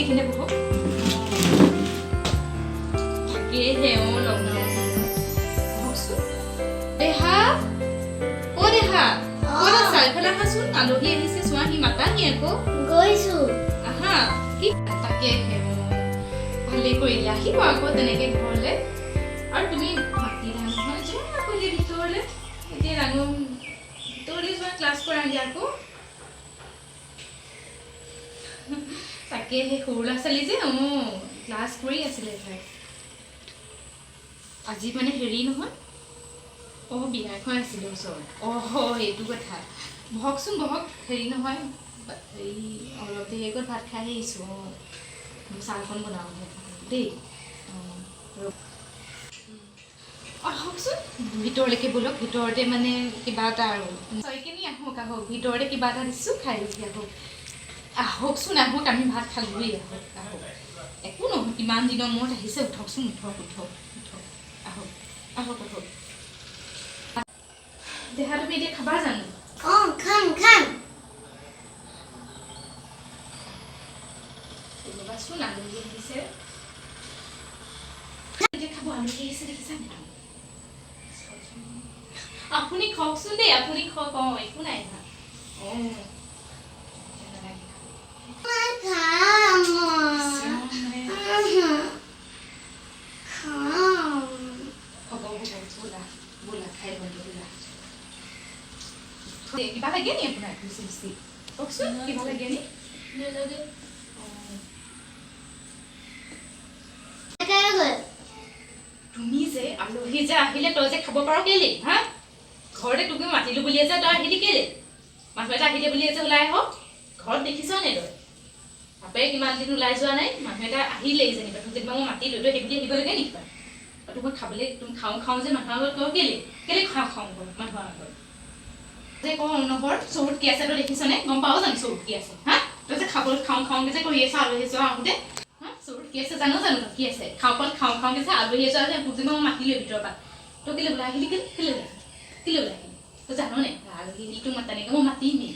এইখিনি বহুত তাকেহে লগ নহকচোন দেহা অ দেহা ক'ত আছা এইফালে আহাচোন আলহী আহিছে চোৱাহি মাতাহি আকৌ গৈছো আহা কি তাকেহে ভালে কৰিলে আহিব আকৌ তেনেকে ঘৰলে আৰু তুমি মাতিলা নহয় যোৱা আকৌ ভিতৰলে এতিয়া ডাঙৰ ভিতৰলে যোৱা ক্লাছ কৰাগে আকৌ তাকে সেই সৰু ল'ৰা ছোৱালী যে ক্লাছ কৰি আছিলে তাই আজি মানে হেৰি নহয় বিয়া এখন আছিলে ওচৰত সেইটো কথা বহকচোন বহক হেৰি নহয় হেৰি অলপ দেৰি আগত ভাত খাই আহিছোঁ চাহকণ বনাওঁ দেই আহকচোন ভিতৰলৈকে ব'লক ভিতৰতে মানে কিবা এটা আৰু চয়কেনি আহক ভিতৰতে কিবা এটা দিছোঁ খাই গুচি আহকচোন আহক আমি ভাত খালোঁৱেই আহক একো নহয় কিমান দিনৰ মূৰত আহিছে উঠকচোন উঠক আহক আহক দেহা তুমি এতিয়া খাবা জানো খাম ৰ'বাচোন আলহী আহিছে এতিয়া খাব আলহী আহিছে দেখিছা নেকি আপুনি খাওকচোন দেই আপুনি খাওক একো নাই কিবা লাগে নি আপোনাৰ কওকচোন কিবা লাগে নি তুমি যে আলহী যে আহিলে তই যে খাব পাৰ কেলে হা ঘৰতে তোকে মাতিলো বুলিয়ে যে তই আহিলি কেলে মানুহ এটা আহিলে বুলিয়ে যে ওলাই আহক ঘৰত দেখিছ নে তই বাপেৰে কিমান দিন ওলাই যোৱা নাই মানুহ এটা আহিলেই যেনিবা তোক যেনিবা মই মাতিলো তই সেইবুলি আহিব লাগে নেকি তোক মই খাবলৈ তুমি খাওঁ যে মানুহৰ আগত কওঁ কেলে খাওঁ মানুহৰ আগত যে কওঁ অনবৰ চৰুত কি আছে তই দেখিছনে গম পাৱ জানো চৰুত কি আছে হা তই যে খাবলৈ খাওঁকে যে কৰি আছ আলহী যোৱা আহোঁতে চৰুত কি আছে জানো কি আছে খাওঁকে যে আলহী যোৱা যে তোক যে মই মাতিলোঁ ভিতৰৰ পৰা তই কেলে ওলাই আহিলি কেলে ওলাই আহিলি তই জানো নে আলহী আহিলি তোক তেনেকৈ মই মাতিমেই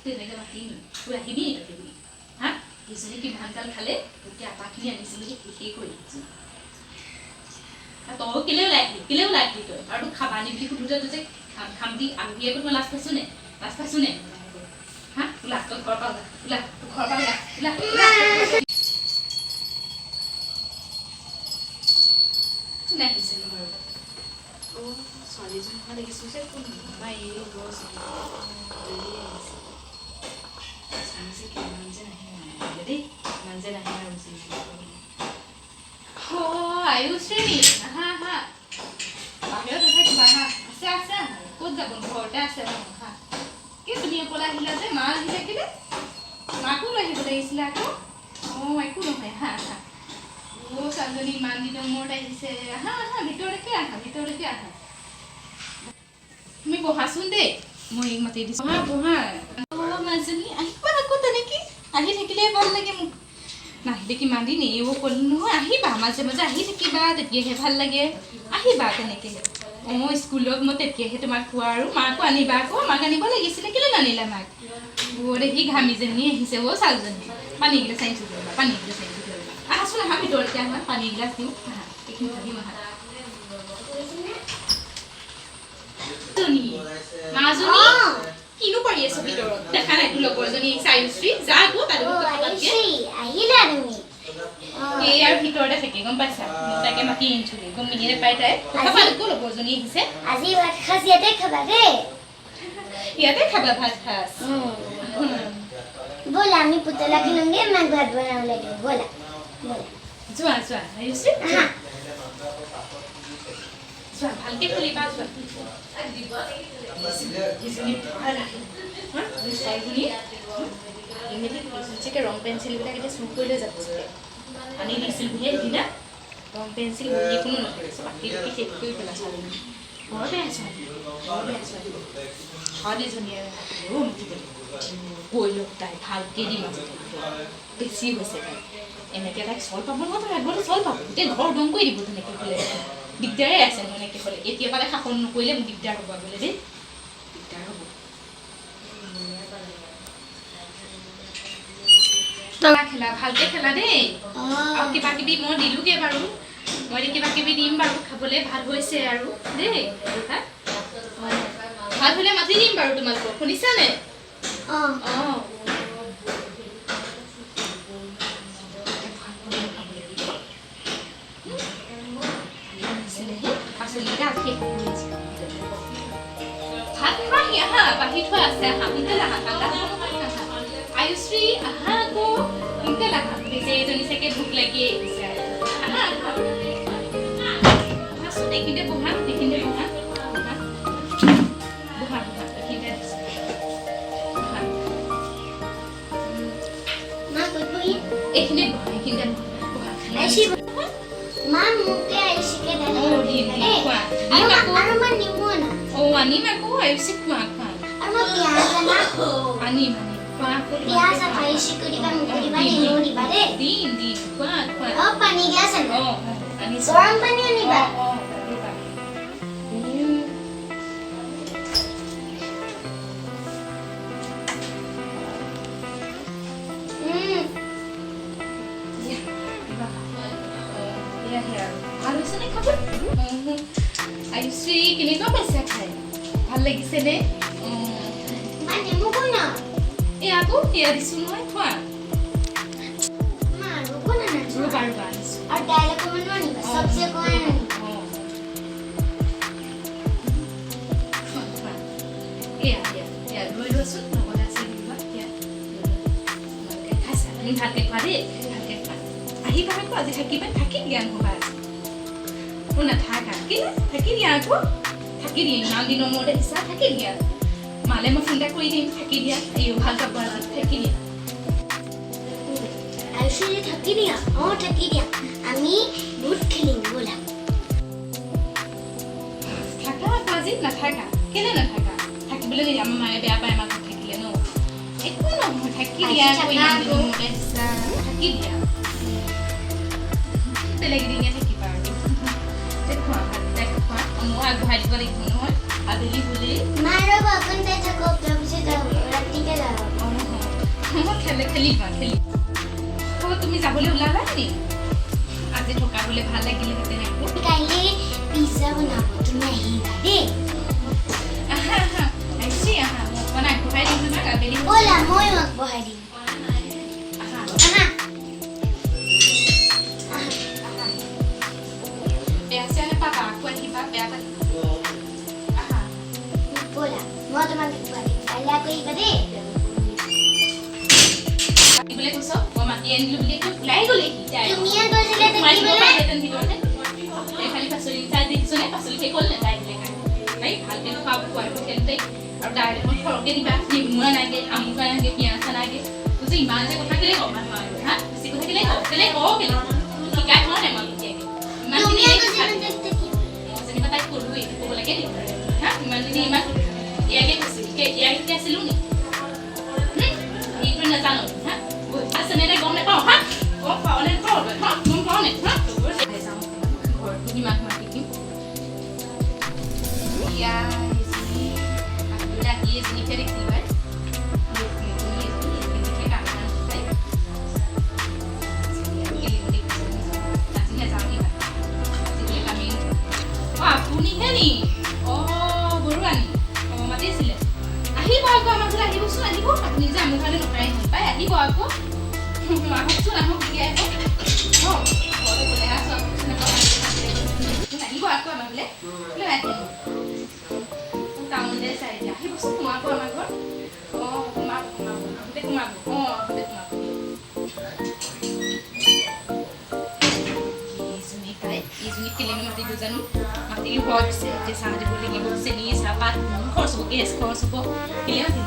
তেনেকৈ মাতিমেই তই আহিবি নি তই বুলি হা ইজনী কিমান গাল খালে গোটেই আটাখিনি আনিছিলোঁ শেষেই কৰি দিছোঁ তই কেলে ওলাই আহিলি তই আৰু তোক খাবা নি বুলি সুধোতে তই যে খাম দি আলহী আগত মই লাজ পাইছোঁ নে হা ওলা তই ঘৰৰ পৰা ওলা নাহিছে নহয় ছোৱালীজনী হোৱা দেখিছোঁ যে কোন বা এই গছ কিমান যে নাহে দেই ইমান যে নাহে আৰু আয়ুশ্ৰী আহা বাহিৰত আছে কিবা আছে ক'ত যাব ঘৰতে আছে কি তুমি অকলে আহিলা যে মা আহিলে কেলে মাকো লৈ আহিব লাগিছিলে আকৌ একো নহয় আহা ছোৱালীজনী ইমান দিনৰ মূৰত আহিছে আহা ভিতৰলৈকে আহা তুমি বহাচোন দেই মই মাতি দিছোঁ বহা মাজনী আহিবা আকৌ তেনেকৈ আহি থাকিলে ভাল লাগে মোক নাহিলে কিমান দিন এইও ক'লো নহয় আহিবা মাজে আহি থাকিবা তেতিয়াহে ভাল লাগে আহিবা তেনেকৈ স্কুলত মই তেতিয়াহে তোমাক খোৱা আৰু মাকো আনিবা আকৌ মাক আনিব লাগিছিলে কেলৈ নানিলা মাক দেখি ঘামিজনী আহিছে ছোৱালীজনী পানী গিলাচ আনিছোঁ আহাচোন আহা ভিতৰতে আহা পানী গিলাচ দিওঁ আহা এইখিনি দিম আহা মাজনী কিনো কৰি আছো ভিতৰত দেখা নাই তোৰ লগৰজনী আয়ুশ্ৰী যা আকৌ এই আৰু ভিতৰতে থাকে গম পাইছা তাকে মাতি আনিছো গম মিলি নাপাই তাই আকৌ লগৰজনী আহিছে আজি ভাত সাজ ইয়াতে খাবা দেই ইয়াতে খাবা ভাত সাজ ব'লা আমি পুতলা কিনোগে মাক ভাত বনাব লাগে ব'লা যোৱা আয়ুশ্ৰী যোৱা ভালকে খেলিবা যোৱা ৰং পেঞ্চিলবিলাক এতিয়া চুৰ কৰি লৈ যাব আনি দিছিল বুলিয়ে সেইদিনা ৰং পেঞ্চিল বহি কোনো নকৰিছে বাকী শেষ কৰি পেলা ছোৱালী বৰ বেয়া ছোৱালীজনীয়ে কৈ লওক তাই ভালকে দি মাজত বেছি হৈছে তাই এনেকৈ তাইক চল পাব নহয় তাই আগতে চল পাব গোটেই ঘৰ দম কৰি দিব তেনেকৈ হ'লে দিগদাৰে আছে মোৰ এনেকৈ হ'লে এতিয়া পালে শাসন নকৰিলে মোৰ দিগদাৰ হ'ব বোলে দেই দিগদাৰ হ'ব খেলা ভালকে খেলা দেই আৰু কিবা কিবি মই দিলোগে বাৰু মই কিবা কিবি দিম বাৰু খাবলৈ ভাল হৈছে আৰু দেই ভাল হ'লে মাতি দিম বাৰু তোমালোকক শুনিছানে ভাত খোৱাহি আহা বাঢ়ি থোৱা আছে আহা সোনকালে আহা ঠাণ্ডা আয়ুশ্ৰী আহা আকৌ সোনকালে আহা বেছি এজনী চাগে ভোক লাগিয়ে আহিছে আহা আহা আহাচোন এইখিনিতে বহা এইখিনিতে বহা বহা বহা এইখিনিতে বহা মা ক'ত বহি এইখিনিতে বহা এইখিনিতে বহা আইছি মা মুকে আইছিকে দাদা দিম খোৱা আৰু মা নিমু না আনিম আকৌ আয়ুষী খোৱা খোৱা আৰু পিয়াজ না আনিম আনিম খোৱা পিয়াজ আইছি কৰিবা মুকে দিবা নিমু দিবা দে দিম দিম খোৱা খোৱা পানী গ্লাছ আনি আনিছো গৰম পানী আনিবা আয়ুশ্ৰী কেনেকুৱা পাইছা খাই ভাল লাগিছে নে মা নিমু কোন এই আকৌ এয়া দিছো নহয় খোৱা মা কোন না ৰবা ৰবা আনিছো আৰু দাইল অকমান আনিবা সবজি অকমান আনিবা এয়া লৈ লোৱাচোন লগতে আছে দিবা এয়া খাইছা তুমি ভালকে খোৱা দেই ভালকে খোৱা আহিবা আকৌ আজি থাকিবা থাকি জ্ঞান হ'বা আজি নাথাকা কি থাকি দিয়া আকৌ থাকি দিয়ে ইমান দিনৰ মূৰতে হিচাপ থাকি দিয়া মালে মই ফোন এটা কৰি দিম থাকি দিয়া এই ভাল পাব আজি থাকি দিয়া আইছি থাকি দিয়া থাকি দিয়া আমি বহুত খেলিম বলা থাকা আকৌ আজি নাথাকা কেলে নাথাকা থাকিবলৈ নিদিয়ে আমাৰ মায়ে বেয়া পায় আমাক থাকিলে ন একো নহয় থাকি দিয়া আকৌ ইমান দিনৰ মূৰতে হিচাপ থাকি দিয়া বেলেগ দিনে থাকিবা আৰু দেখুৱা দেখুৱা মই আগবঢ়াই দিব লাগিব নহয় আবেলি বুলি মাৰ বাকন তাই থাকো তাৰপিছত ৰাতিকে যাব মই খেলিবা তুমি যাবলৈ ওলাবা নি আজি থকা বোলে ভাল লাগিলেহেঁতেন আকৌ কাইলৈ পিজ্জা বনাব তুমি আহিবা দেই আহা আহা আহিছি আহা মই অকণ আগবঢ়াই দিম তোমাক আবেলি ব'লা ময়ো আগবঢ়াই দিম আহা আহা বেয়া চেয়া নাপাবা আকৌ আহিবা বেয়া পাবা আহা ব'লা মই তোমাক আগবঢ়াই দিম কাইলৈ আকৌ আহিবা দেই বোলে কৈছ মই মাতি আনিলো বুলি ওলাই গ'লে তুমিয়ে কৈছিলা ভিতৰতে খালি পাচলি চাই দেখিছনে পাচলি শেষ হ'ল নে তাই বোলে তাই ভালকে খুৱাব খোৱাব তেন্তে আৰু দাইল এখন সৰহকৈ দিবা নেমুৱা নাগে আমুকা নাগে পিঁয়াজ নাগে বুজি ইমান যে কথা কেলে কওঁ মানুহ আৰু হা বেছি কথা কেলে কওঁ কেলে শিকাই থওঁ নে মই ইমানখিনি মই যেনিবা তাইক ক'লোৱেই ক'ব লাগে নি হা ইমানখিনি ইমান ইয়াকে কৈছিল ইয়াকে আছিলোঁ নি এইটো নাজানো হা আছে নে গম নাপাওঁ হা গম পাওঁ নে পাওঁ হা গম পাওঁ নে হা ঘৰটো কিমান মাতি দিম ইয়া এজনীকে দেখিবা আপুনিহে নি বৰুৱানী মাতিছিলে আহিব আকৌ আমাৰ ঘৰলৈ আহিবচোন আহিব আপুনি যে আমাৰ ঘৰলৈ নকৰাই পাই আহিব আকৌ আহকচোন আহক এতিয়া আহিব আকৌ আমাৰ ঘৰলৈ লৈ আহিব টাউনতে চাই দিয়া আহিবচোন সোমাব আমাৰ ঘৰ সোমাব আগতে সোমাব আগতে সোমাব এইজনী কেলেনো মাতিব জানো মাতি ভয় দিছে এতিয়া চাহ দিব লাগিব চেনি চাহপাত খৰচ হ'ব গেছ খৰচ হ'ব কেলে মাতিব